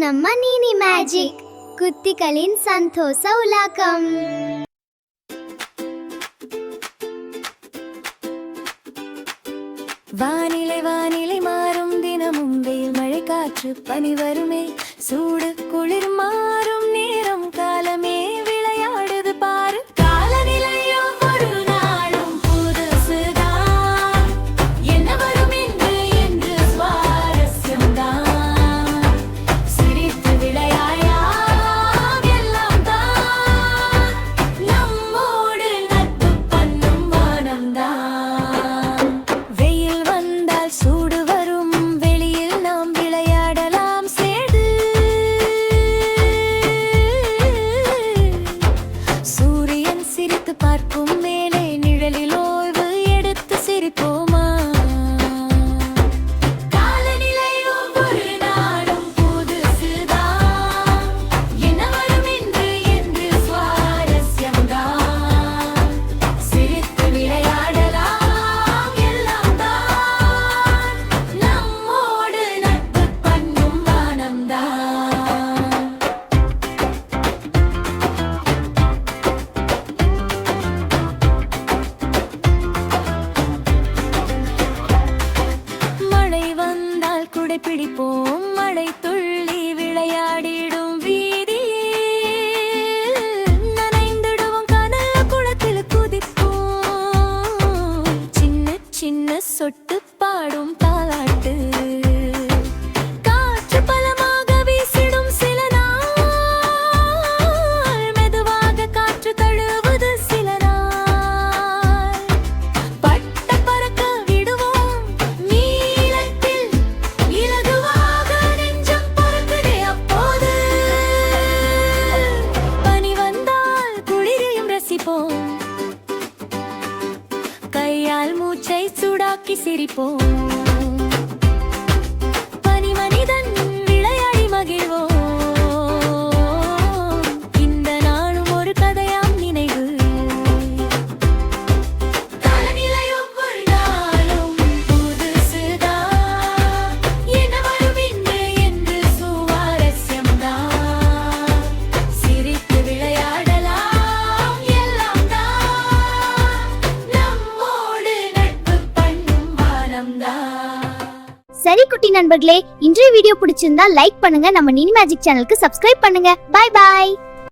ನಮ್ಮ ನೀನಿ ಮ್ಯಾಜಿಕ್ ಕುತ್ತಿಕಲಿನ್ ಸಂತೋಷ ಉಲಾಕಂ. வானிலை வானிலை மாறும் தினமும் வெயில் மழை காற்று பனி வருமே சூடு குளிர் மாறும் நேரம் காலமே விளையாடுது பாரு காலநிலையோ ஒரு நாளும் புதுசுதான் என்ன வரும் என்று சுவாரஸ்யம்தான் சிரித்து விளையாயாம் எல்லாம் தான் நம்மோடு நட்பு பண்ணும் வானம்தான் வெயில் வந்தால் சூடு வரும் வெளியில் நாம் விளையாடலாம் சேர்ந்து சூரியன் சிரித்து பார்க்கும் மேலே நிழலில் ஓய்வு எடுத்து சிரிப்போமா காலநிலையோ ஒரு நாளும் புதுசுதான் என்ன வரும் என்று சுவாரஸ்யம்தான் சிரித்து விளையாடலாம் எல்லாம் தான் நம்மோடு நட்பு பண்ணும் வானம்தான் மழை வந்தால் குடை பிடிப்போம் மழை துள்ளி விளையாடிடும் வீதி நனைந்திடுவோம் கனல் குளத்தில் குதிப்போம் சின்ன சின்ன சொட்டு பாடும் தாலாட்டு காற்று பலமாக வீசிடும் சில நாள் மெதுவாக காற்று தழுவுது சில நாள் பட்ட பறக்க விடுவோம் நீளத்தில் இலகுவாக நெஞ்சம் பறக்குதே அப்போது பனி வந்தால் குளிரையும் ரசிப்போம் கையால் மூச்சை சூடாக்கி சிரிப்போம் பனி மனிதன் விளையாடி மகிழ்வோம் இந்த நாளும் ஒரு கதையாம் நினைவு காலநிலையோ ஒரு நாளும் புதுசுதான் என்ன வரும் என்று சுவாரஸ்யம்தான் சிரித்து விளையாடலாம் எல்லாம் தான் நம்மோடு நட்பு பண்ணும் வானம்தான். சரி குட்டி நண்பர்களே, இன்றைய வீடியோ பிடிச்சிருந்தா லைக் பண்ணுங்க, நம்ம நீனி மேஜிக் சேனலுக்கு சப்ஸ்கிரைப் பண்ணுங்க. Bye bye.